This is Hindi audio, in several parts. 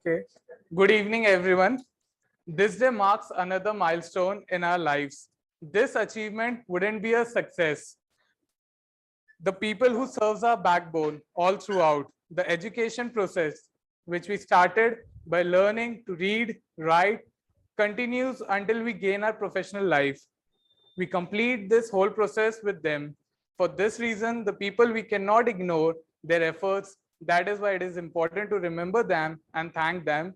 Okay. Good evening, everyone. This day marks another milestone in our lives. This achievement wouldn't be a success. The people who serves our backbone all throughout the education process, which we started by learning to read, write, continues until we gain our professional life. We complete this whole process with them. For this reason, the people we cannot ignore their efforts. That is why it is important to remember them and thank them.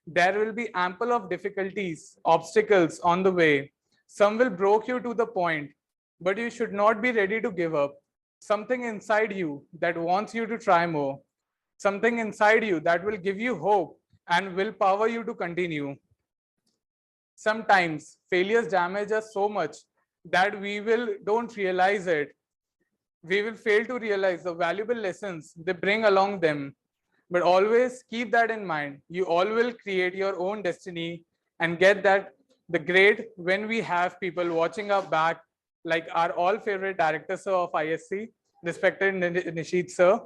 There will be ample of difficulties, obstacles on the way. Some will break you to the point, but you should not be ready to give up. Something inside you that wants you to try more. Something inside you that will give you hope and will power you to continue. Sometimes failures damage us so much that we will don't realize it. We will fail to realize the valuable lessons they bring along them. But always keep that in mind. You all will create your own destiny and get that the great when we have people watching our back, like our all favorite director sir of ISC, respected Nishit sir.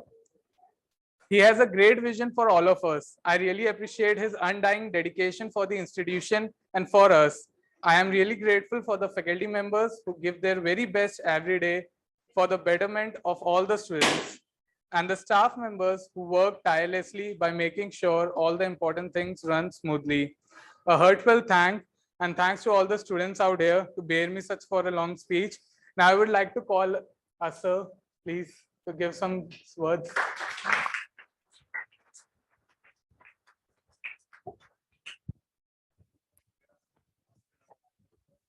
He has a great vision for all of us. I really appreciate his undying dedication for the institution and for us. I am really grateful for the faculty members who give their very best every day for the betterment of all the students, and the staff members who work tirelessly by making sure all the important things run smoothly. A heartfelt thanks to all the students out here to bear me such for a long speech. Now I would like to call us, sir, please, to give some words.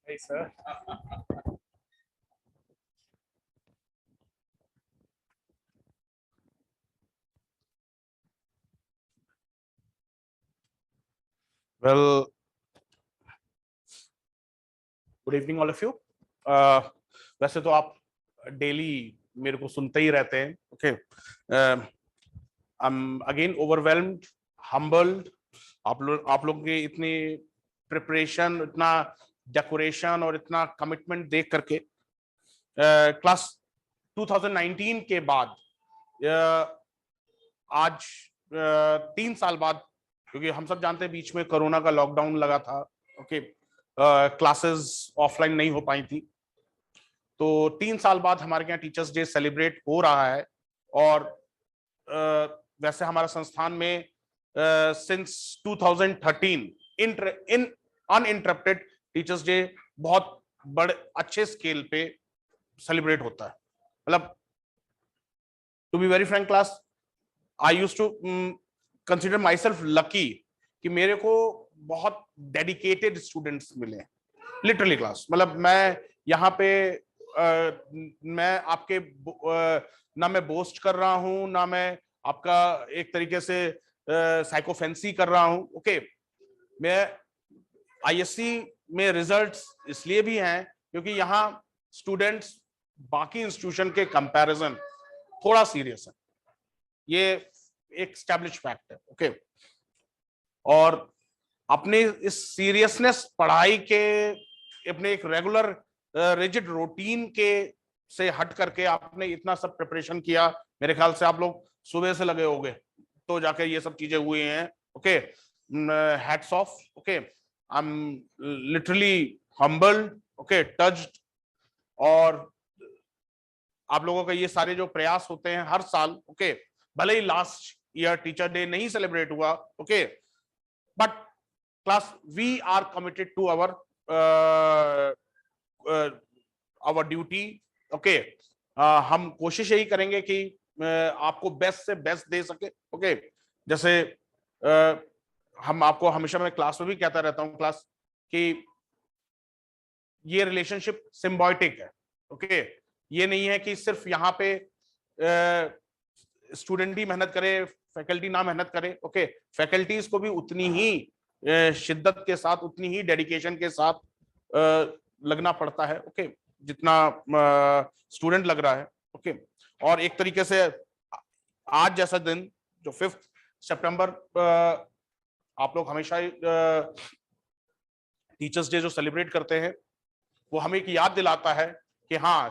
Hey, sir. Well, good evening all of you. वैसे तो आप डेली मेरे को सुनते ही रहते हैं। Okay, I am again overwhelmed, humbled. आप लोग के इतनी प्रिपरेशन, इतना डेकोरेशन और इतना कमिटमेंट देख करके क्लास 2019 के बाद आज 3 साल बाद, क्योंकि हम सब जानते हैं बीच में कोरोना का लॉकडाउन लगा था। ओके, क्लासेस ऑफलाइन नहीं हो पाई थी, तो 3 साल बाद हमारे यहाँ टीचर्स डे सेलिब्रेट हो रहा है। और वैसे हमारा संस्थान में since 2013 in uninterrupted teachers day बहुत बड़े अच्छे स्केल पे सेलिब्रेट होता है। मतलब to be very frank class, I used to consider myself lucky कि मेरे को बहुत डेडिकेटेड स्टूडेंट्स मिले, लिटरली क्लास। मतलब मैं यहाँ पे मैं आपके ना मैं बोस्ट कर रहा हूँ, ना मैं आपका एक तरीके से साइकोफेंसी कर रहा हूँ। ओके, मैं आईएससी में रिजल्ट्स इसलिए भी हैं क्योंकि यहाँ स्टूडेंट्स बाकी इंस्टीट्यूशन के कंपैरिजन थोड़ा सीरियस है, ये एक स्टैब्लिश फैक्ट है। ओके, और अपने इस सीरियसनेस पढ़ाई के, अपने एक रेगुलर रिजिड रूटीन के से हट करके आपने इतना सब प्रिपरेशन किया। मेरे ख्याल से आप लोग सुबह से लगे होंगे तो जाकर ये सब चीजें हुई हैं। Okay, hats off. Okay, I am literally humbled, okay, touched. और आप लोगों का ये सारे जो प्रयास होते हैं हर साल, ओके, भले ही लास्ट ईयर टीचर डे नहीं सेलिब्रेट हुआ, okay, but class we are committed to our duty. Okay, हम कोशिश यही करेंगे कि आपको बेस्ट से बेस्ट दे सके। ओके, जैसे हम आपको हमेशा, मैं क्लास में भी कहता रहता हूँ क्लास, कि ये रिलेशनशिप सिम्बायोटिक है। ओके, ये नहीं है कि सिर्फ यहाँ पे स्टूडेंट ही मेहनत करे, फैकल्टी ना मेहनत करे। ओके, फैकल्टीज को भी उतनी ही शिद्दत के साथ, उतनी ही डेडिकेशन के साथ लगना पड़ता है। ओके, जितना स्टूडेंट लग रहा है। ओके, और एक तरीके से आज जैसा दिन जो 5 सितंबर आप लोग हमेशा टीचर्स डे जो सेलिब्रेट करते हैं, वो हमें एक याद दिलाता है कि हाँ,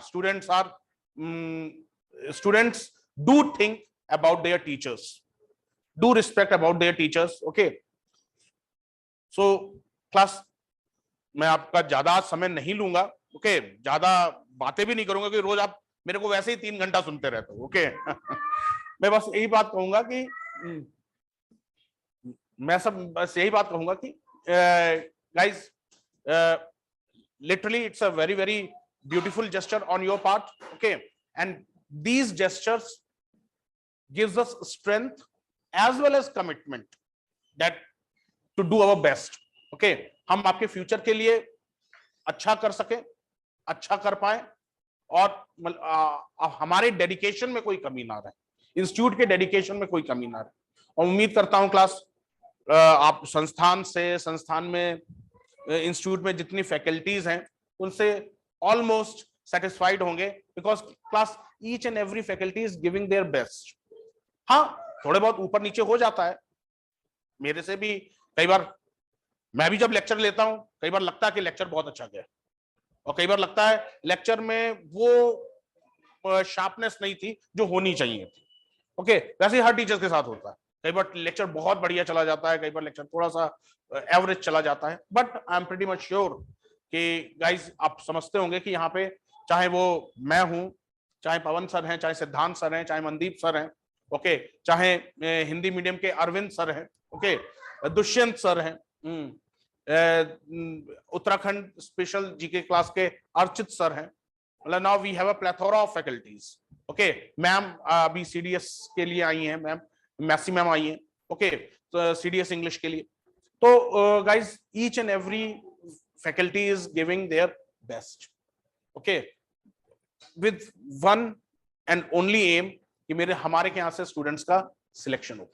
students do think about their teachers. do respect about their teachers. Okay, so class, मैं आपका ज्यादा समय नहीं लूंगा. ओके, ज्यादा बातें भी नहीं करूंगा कि रोज आप मेरे को वैसे ही 3 घंटा सुनते रहते हो. ओके मैं बस यही बात कहूंगा कि बस यही बात कहूंगा कि guys, literally it's a very very beautiful gesture on your part. Okay, and these gestures gives us strength as well as commitment that to do our best. Okay, हम आपके फ्यूचर के लिए अच्छा कर सके, अच्छा कर पाए, और हमारे डेडिकेशन में कोई कमी ना रहे, इंस्टीट्यूट के डेडिकेशन में कोई कमी ना रहे. और उम्मीद करता हूं क्लास, आप संस्थान में इंस्टीट्यूट में जितनी फैकल्टीज हैं उनसे ऑलमोस्ट सेटिस्फाइड होंगे, because class each and every faculty is giving their best. हाँ, थोड़े बहुत ऊपर नीचे हो जाता है, मेरे से भी कई बार, मैं भी जब लेक्चर लेता हूं कई बार लगता है कि लेक्चर बहुत अच्छा गया, और कई बार लगता है लेक्चर में वो शार्पनेस नहीं थी जो होनी चाहिए थी. ओके, वैसे ही हर टीचर्स के साथ होता है, कई बार लेक्चर बहुत बढ़िया चला जाता है, कई बार लेक्चर थोड़ा सा एवरेज चला जाता है. But I am pretty much sure कि गाइस आप समझते होंगे कि यहाँ पे चाहे वो मैं हूं, चाहे पवन सर हैं, चाहे सिद्धांत सर हैं, चाहे मनदीप सर हैं, ओके, चाहे हिंदी मीडियम के अरविंद सर हैं, ओके, दुष्यंत सर हैं, उत्तराखंड स्पेशल जीके क्लास के अर्चित सर हैं. मतलब now we have a plethora of faculties. Okay, ma'am अभी सीडीएस के लिए आई हैं, मैम मैसी मैम आई हैं. ओके, तो सीडीएस इंग्लिश के लिए. तो guys, each and every faculty is giving their best. Okay, with one and only aim कि हमारे यहाँ से स्टूडेंट्स का सिलेक्शन हो.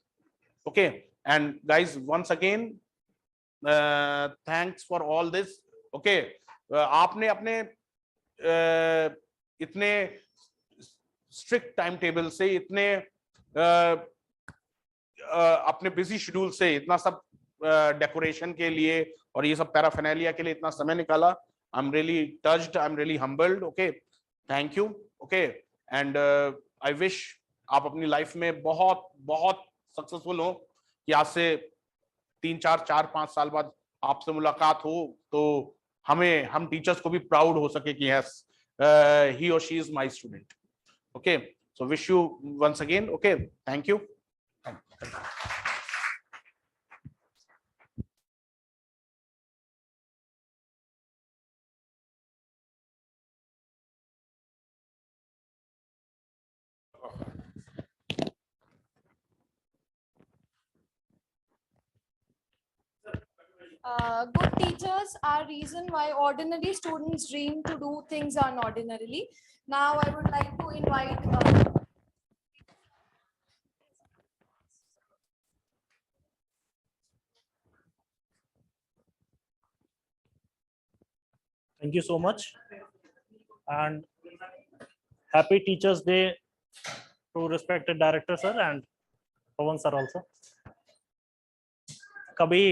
Okay, and guys once again thanks for all this. Okay, आपने अपने इतने स्ट्रिक्ट टाइम टेबल से, इतने अपने बिजी शेड्यूल से इतना सब डेकोरेशन के लिए और ये सब पैराफिनालिया के लिए इतना समय निकाला. I am really touched, I am really humbled. Okay, thank you. Okay, and I wish आप अपनी लाइफ में बहुत बहुत सक्सेसफुल हो, कि आज से 3-4-5 साल बाद आपसे मुलाकात हो तो हम टीचर्स को भी प्राउड हो सके कि यस, ही और she is my student. Okay, so wish you once again. Okay, thank you. Good teachers are reason why ordinary students dream to do things unordinarily. Now I would like to invite Thank you so much, and happy Teachers Day to respected director sir and Pawan sir also. कभी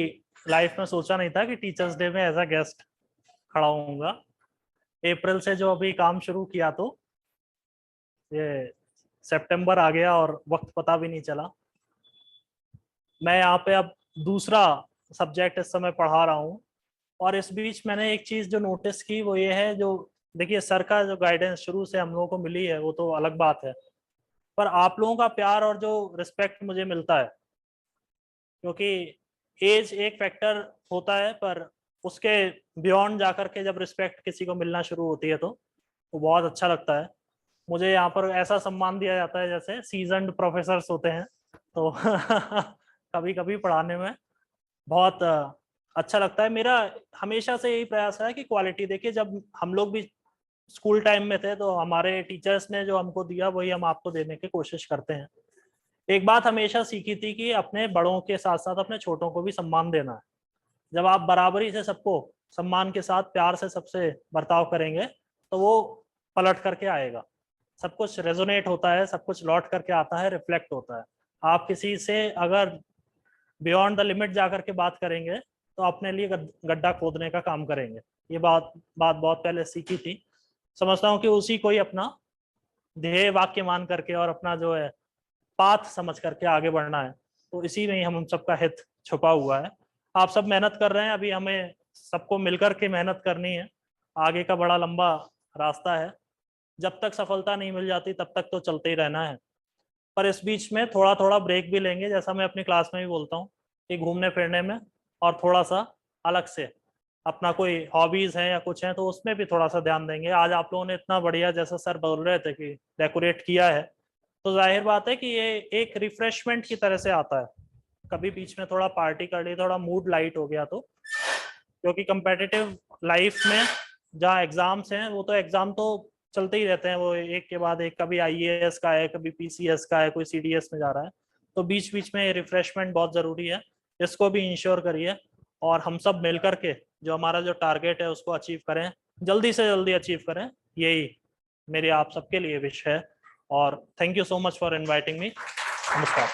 लाइफ में सोचा नहीं था कि टीचर्स डे में एज अ गेस्ट खड़ा होऊंगा. अप्रैल से जो अभी काम शुरू किया तो ये सितंबर आ गया और वक्त पता भी नहीं चला. मैं यहाँ पे अब दूसरा सब्जेक्ट इस समय पढ़ा रहा हूँ, और इस बीच मैंने एक चीज जो नोटिस की वो ये है, जो देखिए सर का जो गाइडेंस शुरू से हम लोगों को मिली है वो तो अलग बात है, पर आप लोगों का प्यार और जो रिस्पेक्ट मुझे मिलता है, क्योंकि एज एक फैक्टर होता है पर उसके बियॉन्ड जाकर के जब रिस्पेक्ट किसी को मिलना शुरू होती है तो वो बहुत अच्छा लगता है. मुझे यहाँ पर ऐसा सम्मान दिया जाता है जैसे सीजन्ड प्रोफेसर्स होते हैं, तो कभी कभी पढ़ाने में बहुत अच्छा लगता है. मेरा हमेशा से यही प्रयास है कि क्वालिटी देखिए, जब हम लोग भी स्कूल टाइम में थे तो हमारे टीचर्स ने जो हमको दिया वही हम आपको देने की कोशिश करते हैं. एक बात हमेशा सीखी थी कि अपने बड़ों के साथ साथ अपने छोटों को भी सम्मान देना है. जब आप बराबरी से सबको सम्मान के साथ प्यार से सबसे बर्ताव करेंगे तो वो पलट करके आएगा. सब कुछ रेजोनेट होता है, सब कुछ लौट करके आता है, रिफ्लेक्ट होता है. आप किसी से अगर बियॉन्ड द लिमिट जाकर के बात करेंगे तो अपने लिए गड्ढा खोदने का काम करेंगे. ये बात बहुत पहले सीखी थी. समझता हूँ कि उसी को ही अपना ध्येय वाक्य मान करके और अपना जो है पाथ समझ करके आगे बढ़ना है. तो इसी में ही हम सबका हित छुपा हुआ है। आप सब मेहनत कर रहे हैं, अभी हमें सबको मिलकर के मेहनत करनी है। आगे का बड़ा लंबा रास्ता है, जब तक सफलता नहीं मिल जाती तब तक तो चलते ही रहना है। पर इस बीच में थोड़ा थोड़ा ब्रेक भी लेंगे, जैसा मैं अपनी क्लास में भी बोलता हूँ कि घूमने फिरने में और थोड़ा सा अलग से अपना कोई हॉबीज है या कुछ है तो उसमें भी थोड़ा सा ध्यान देंगे। आज आप लोगों ने इतना बढ़िया, जैसा सर बोल रहे थे कि डेकोरेट किया है, तो जाहिर बात है कि ये एक रिफ्रेशमेंट की तरह से आता है। कभी बीच में थोड़ा पार्टी कर ली, थोड़ा मूड लाइट हो गया तो, क्योंकि कंपेटिटिव लाइफ में जहाँ एग्जाम्स हैं वो तो एग्जाम तो चलते ही रहते हैं, वो एक के बाद एक, कभी आईएएस का है, कभी पीसीएस का है, कोई सीडीएस में जा रहा है, तो बीच बीच में रिफ्रेशमेंट बहुत जरूरी है। इसको भी इंश्योर करिए और हम सब मिलकर के जो हमारा जो टारगेट है उसको अचीव करें, जल्दी से जल्दी अचीव करें, यही मेरी आप सबके लिए विश है। और thank you so much for inviting me. नमस्कार।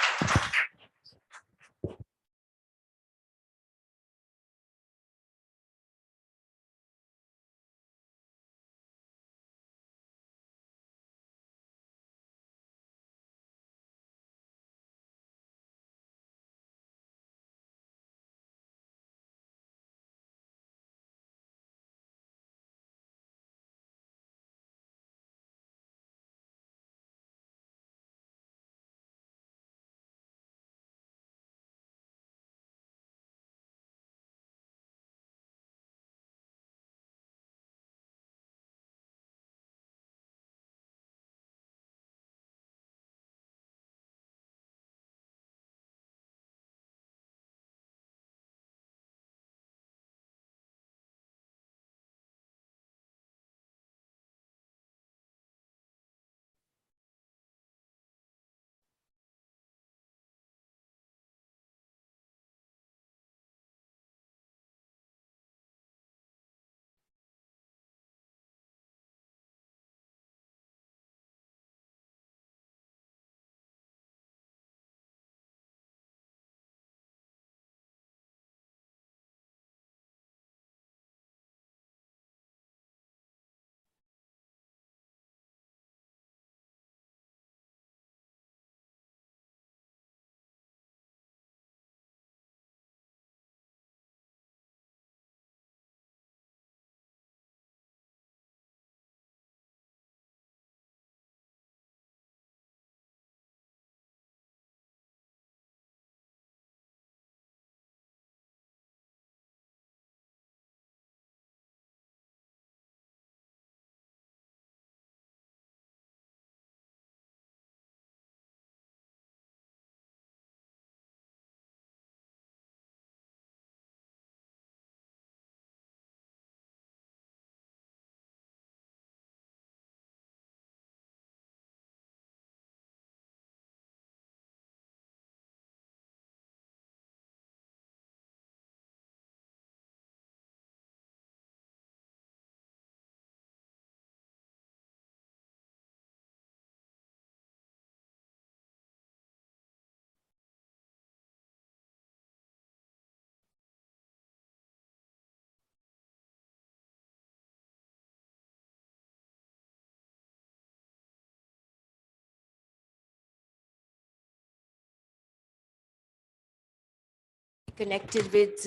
Connected with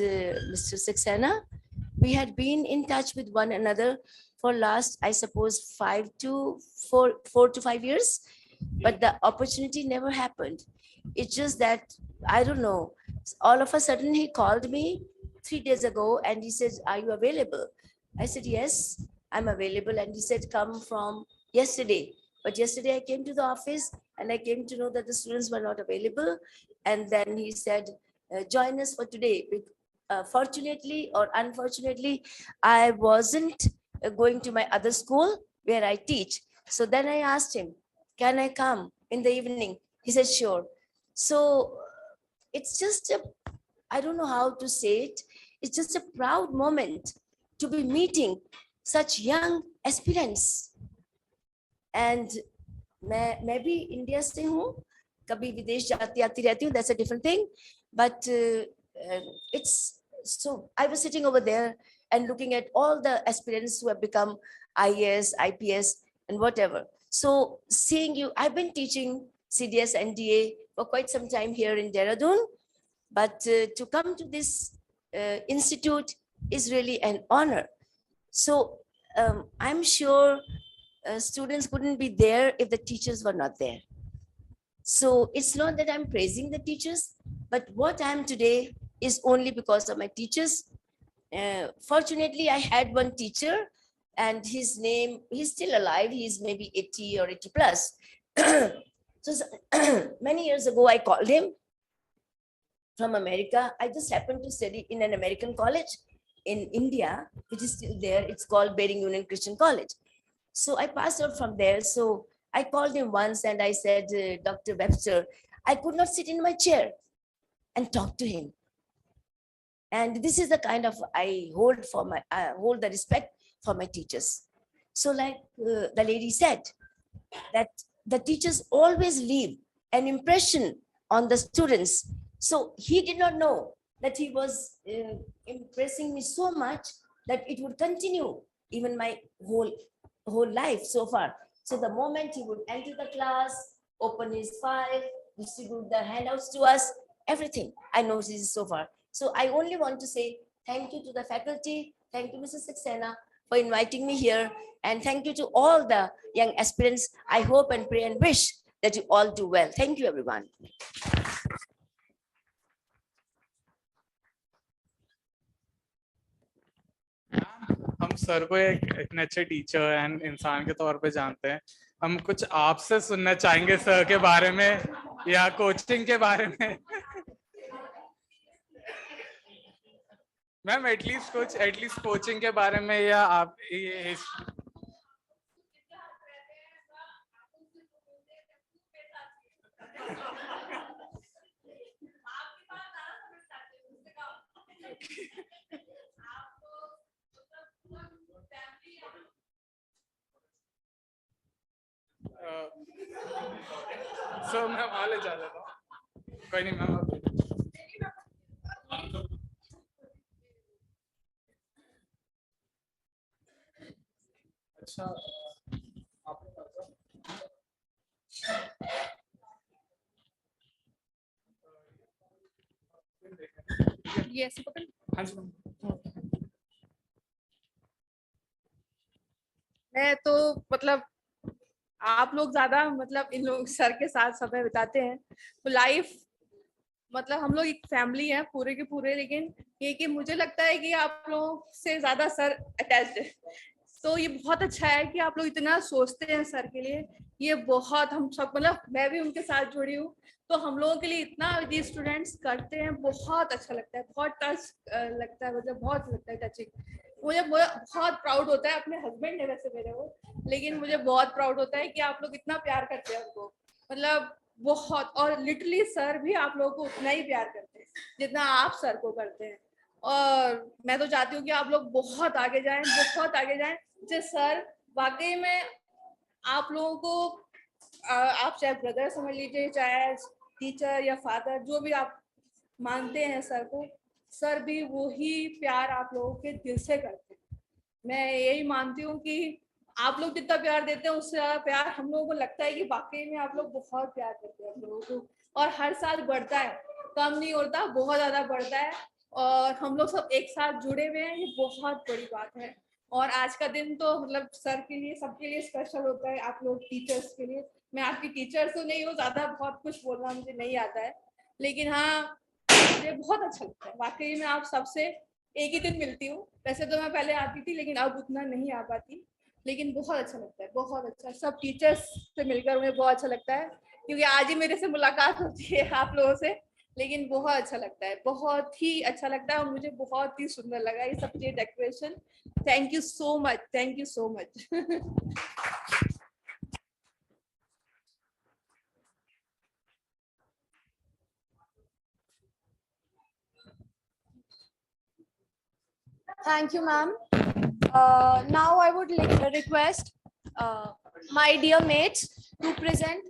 Mr. Saxena. We had been in touch with one another for last, I suppose, 4 to 5 years, but the opportunity never happened. It's just that, I don't know, all of a sudden he called me 3 days ago and he said, "Are you available?" I said, "Yes, I'm available." And he said, "Come from yesterday." But yesterday I came to the office and I came to know that the students were not available. And then he said, "Join us for today." Fortunately or unfortunately, I wasn't going to my other school where I teach. So then I asked him, "Can I come in the evening?" He said, "Sure." So it's just I don't know how to say it. It's just a proud moment to be meeting such young aspirants. And मैं भी इंडिया से हूँ, कभी विदेश जाती आती रहती हूँ, that's a different thing. But it's so I was sitting over there and looking at all the aspirants who have become IAS, IPS, and whatever. So seeing you, I've been teaching CDS NDA for quite some time here in Dehradun. But to come to this institute is really an honor. So I'm sure students wouldn't be there if the teachers were not there. So it's not that I'm praising the teachers, but what I am today is only because of my teachers. Fortunately, I had one teacher, and his name, he's still alive. He's maybe 80 or 80 plus. So many years ago, I called him from America. I just happened to study in an American college in India, which is still there. It's called Bering Union Christian College. So I passed out from there. So I called him once and I said, Dr. Webster, I could not sit in my chair and talk to him. And this is the kind of I hold the respect for my teachers. So like the lady said, that the teachers always leave an impression on the students. So he did not know that he was impressing me so much that it would continue even my whole life so far. So the moment he would enter the class, open his file, distribute the handouts to us, everything I know this is so far. So I only want to say thank you to the faculty, thank you Mrs. Saxena for inviting me here, and thank you to all the young aspirants. I hope and pray and wish that you all do well. Thank you everyone. हम सर को एक इतने अच्छे टीचर एंड इंसान के तौर पे जानते हैं, हम कुछ आपसे सुनना चाहेंगे सर के बारे में या कोचिंग के बारे में। मैम एटलीस्ट कोचिंग के बारे में या आप ये सर मैं वहां ले जा देता हूँ, कोई नहीं मैम। अच्छा Yes. हाँ जी मैं तो मतलब आप लोग ज्यादा मतलब इन लोग सर के साथ समय बिताते हैं, तो लाइफ मतलब हम लोग एक फैमिली है पूरे के पूरे, लेकिन ये कि मुझे लगता है कि आप लोग से ज्यादा सर अटैच्ड है। तो ये बहुत अच्छा है कि आप लोग इतना सोचते हैं सर के लिए। ये बहुत हम सब मतलब मैं भी उनके साथ जुड़ी हूँ, तो हम लोगों के लिए इतना ये स्टूडेंट्स करते हैं, बहुत अच्छा लगता है, बहुत टच लगता है, मतलब बहुत लगता है टचिंग। मुझे बहुत प्राउड होता है, अपने हस्बैंड है वैसे मेरे वो, लेकिन मुझे बहुत प्राउड होता है कि आप लोग इतना प्यार करते हैं उनको, मतलब बहुत। और लिटरली सर भी आप लोगों को उतना ही प्यार करते हैं जितना आप सर को करते हैं। और मैं तो चाहती हूँ कि आप लोग बहुत आगे जाएं, बहुत आगे जाएं। जो सर वाकई में आप लोगों को आप चाहे ब्रदर समझ लीजिए, चाहे टीचर या फादर, जो भी आप मानते हैं सर को, सर भी वही प्यार आप लोगों के दिल से करते हैं। मैं यही मानती हूँ कि आप लोग जितना प्यार देते हैं उससे ज्यादा प्यार हम लोगों को लगता है कि वाकई में आप लोग बहुत प्यार करते हैं हम लोगों को, और हर साल बढ़ता है, कम नहीं होता, बहुत ज्यादा बढ़ता है। और हम लोग सब एक साथ जुड़े हुए हैं, ये बहुत बड़ी बात है। और आज का दिन तो मतलब सर के लिए, सबके लिए स्पेशल होता है, आप लोग टीचर्स के लिए। मैं आपकी टीचर तो नहीं हूँ, ज्यादा बहुत कुछ बोलना मुझे नहीं आता है, लेकिन हाँ मुझे बहुत अच्छा लगता है वाकई में। आप सबसे एक ही दिन मिलती हूँ, वैसे तो मैं पहले आती थी लेकिन अब उतना नहीं आ पाती, लेकिन बहुत अच्छा लगता है, बहुत अच्छा। सब टीचर्स से मिलकर मुझे बहुत अच्छा लगता है, क्योंकि आज ही मेरे से मुलाकात होती है आप लोगों से, लेकिन बहुत अच्छा लगता है, बहुत ही अच्छा लगता है। और मुझे बहुत ही सुंदर लगा ये सब चीज, decoration. Thank you so much, thank you so much. Thank you, ma'am. Now I would request my dear mates to present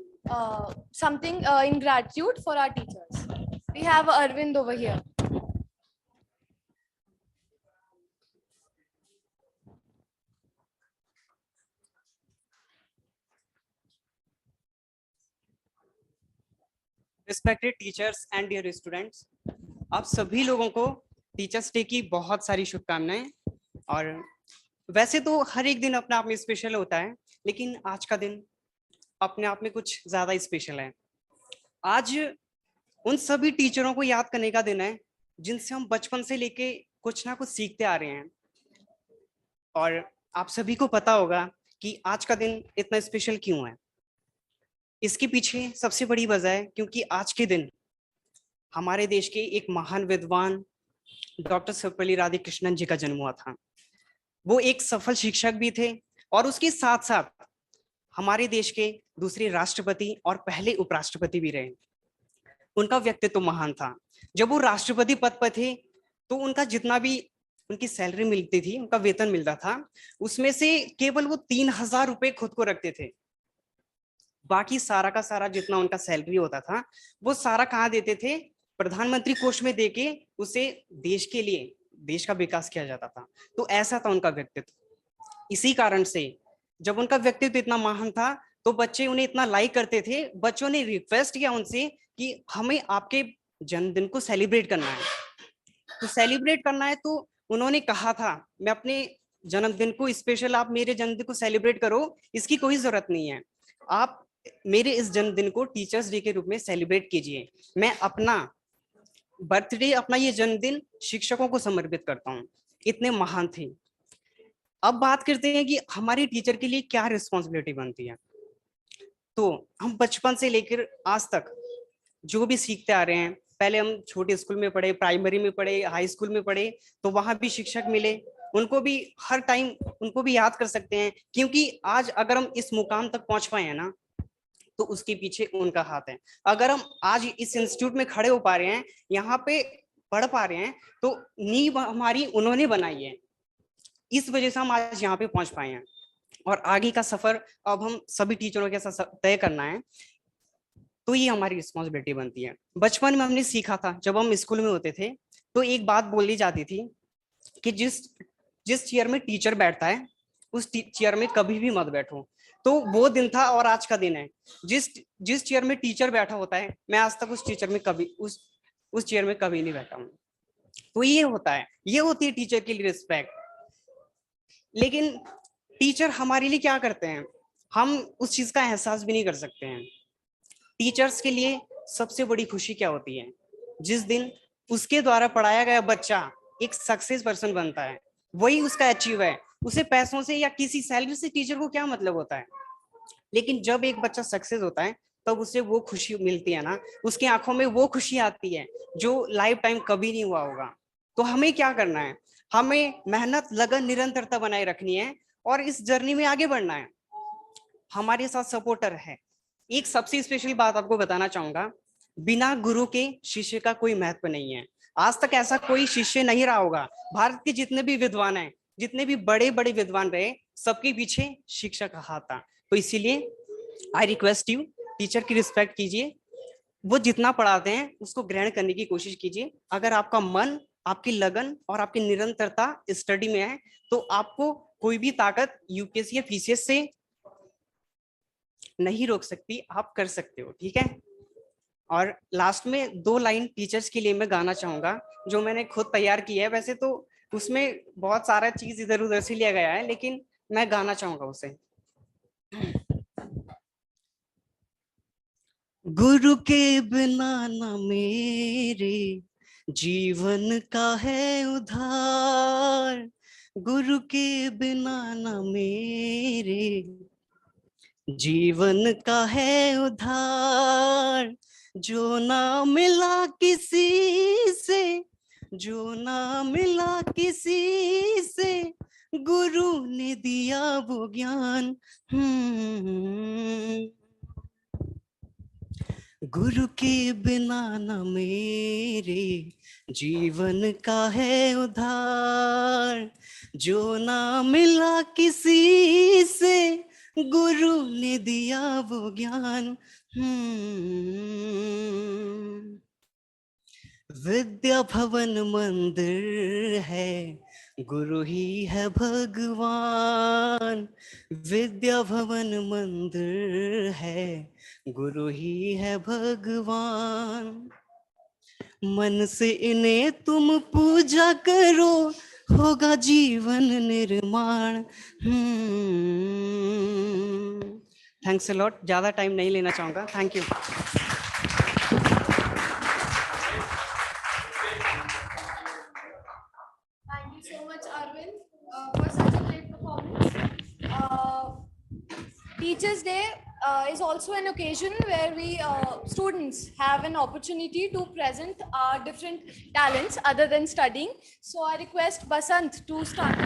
something in gratitude for our teachers. We have Arvind over here. Respected teachers and dear students, आप सभी लोगों को टीचर्स डे की बहुत सारी शुभकामनाएं। और वैसे तो हर एक दिन अपने आप में स्पेशल होता है, लेकिन आज का दिन अपने आप में कुछ ज्यादा स्पेशल है। आज उन सभी टीचरों को याद करने का दिन है जिनसे हम बचपन से लेके कुछ ना कुछ सीखते आ रहे हैं। और आप सभी को पता होगा कि आज का दिन इतना स्पेशल क्यों है। इसके पीछे सबसे बड़ी वजह है क्योंकि आज के दिन हमारे देश के एक महान विद्वान डॉक्टर सर्वपल्ली राधाकृष्णन जी का जन्म हुआ था। वो एक सफल शिक्षक भी थे और उसके साथ साथ हमारे देश के दूसरे राष्ट्रपति और पहले उपराष्ट्रपति भी रहे। उनका व्यक्तित्व महान था। जब वो राष्ट्रपति पद पर थे तो उनका जितना भी उनकी सैलरी मिलती थी, उनका वेतन मिलता था, उसमें से केवल वो 3,000 रुपए खुद को रखते थे। बाकी सारा का सारा जितना उनका सैलरी होता था वो सारा कहाँ देते थे? प्रधानमंत्री कोष में देके उसे देश के लिए, देश का विकास किया जाता था। तो ऐसा था उनका व्यक्तित्व। इसी कारण से जब उनका व्यक्तित्व इतना महान था तो बच्चे उन्हें इतना लाइक करते थे। बच्चों ने रिक्वेस्ट किया उनसे कि हमें आपके जन्मदिन को सेलिब्रेट करना है। तो सेलिब्रेट करना है तो उन्होंने कहा था मैं अपने जन्मदिन को स्पेशल, आप मेरे जन्मदिन को सेलिब्रेट करो, इसकी कोई जरूरत नहीं है। आप मेरे इस जन्मदिन को टीचर्स डे के रूप में सेलिब्रेट कीजिए। मैं अपना बर्थडे, अपना ये जन्मदिन शिक्षकों को समर्पित करता हूँ। इतने महान थे। अब बात करते हैं कि हमारी टीचर के लिए क्या रिस्पॉन्सिबिलिटी बनती है। तो हम बचपन से लेकर आज तक जो भी सीखते आ रहे हैं, पहले हम छोटे स्कूल में पढ़े, प्राइमरी में पढ़े, हाई स्कूल में पढ़े, तो वहां भी शिक्षक मिले, उनको भी हर टाइम उनको भी याद कर सकते हैं। क्योंकि आज अगर हम इस मुकाम तक पहुंच पाए हैं ना, तो उसके पीछे उनका हाथ है। अगर हम आज इस इंस्टीट्यूट में खड़े हो पा रहे हैं, यहाँ पे पढ़ पा रहे हैं, तो नींव हमारी उन्होंने बनाई है। इस वजह से हम आज यहाँ पे पहुंच पाए हैं। और आगे का सफर अब हम सभी टीचरों के साथ तय करना है, तो ये हमारी रिस्पॉन्सिबिलिटी बनती है। बचपन में हमने सीखा था, जब हम स्कूल में होते थे तो एक बात बोली जाती थी कि जिस चेयर में टीचर बैठता है उस चेयर में कभी भी मत बैठो। तो वो दिन था और आज का दिन है। जिस चेयर में टीचर बैठा होता है, मैं आज तक उस टीचर में कभी उस चेयर में कभी नहीं बैठा हूँ। तो ये होता है, ये होती है टीचर के लिए रिस्पेक्ट। लेकिन टीचर हमारे लिए क्या करते हैं, हम उस चीज का एहसास भी नहीं कर सकते हैं। टीचर्स के लिए सबसे बड़ी खुशी क्या होती है? जिस दिन उसके द्वारा पढ़ाया गया बच्चा एक सक्सेस पर्सन बनता है, वही उसका अचीव है। उसे पैसों से या किसी सैलरी से टीचर को क्या मतलब होता है। लेकिन जब एक बच्चा सक्सेस होता है तब उसे वो खुशी मिलती है ना, उसकी आंखों में वो खुशी आती है जो लाइफ टाइम कभी नहीं हुआ होगा। तो हमें क्या करना है? हमें मेहनत, लगन, निरंतरता बनाए रखनी है और इस जर्नी में आगे बढ़ना है। हमारे साथ सपोर्टर है। एक सबसे स्पेशल बात आपको बताना चाहूंगा, बिना गुरु के शिष्य का कोई महत्व नहीं है। आज तक ऐसा कोई शिष्य नहीं रहा होगा। भारत के जितने भी विद्वान हैं, जितने भी बड़े बड़े विद्वान रहे, सबके पीछे शिक्षक का हाथ था। तो इसीलिए आई रिक्वेस्ट यू, टीचर की रिस्पेक्ट कीजिए। वो जितना पढ़ाते हैं उसको ग्रहण करने की कोशिश कीजिए। अगर आपका मन, आपकी लगन और आपकी निरंतरता स्टडी में है तो आपको कोई भी ताकत यूपीएससी या पीसीएस से नहीं रोक सकती। आप कर सकते हो, ठीक है। और लास्ट में 2 लाइन टीचर्स के लिए मैं गाना चाहूंगा, जो मैंने खुद तैयार की है। वैसे तो उसमें बहुत सारा चीज इधर उधर से लिया गया है, लेकिन मैं गाना चाहूंगा उसे। गुरु के बिना न मेरे जीवन का है उधार, गुरु के बिना न मेरे जीवन का है उधार। जो ना मिला किसी से, जो ना मिला किसी से, गुरु ने दिया वो ज्ञान। गुरु के बिना न मेरे जीवन का है उधार। जो ना मिला किसी से, गुरु ने दिया वो ज्ञान। विद्या भवन मंदिर है, गुरु ही है भगवान। विद्या भवन मंदिर है, गुरु ही है भगवान। मन से इन्हें तुम पूजा करो, होगा जीवन निर्माण। थैंक्स अ लॉट, ज्यादा टाइम नहीं लेना चाहूंगा। Thank you. Thank you so much, Arvind, for such a great performance. Teachers' Day is also an occasion where we students have an opportunity to present our different talents other than studying. So I request Basant to start.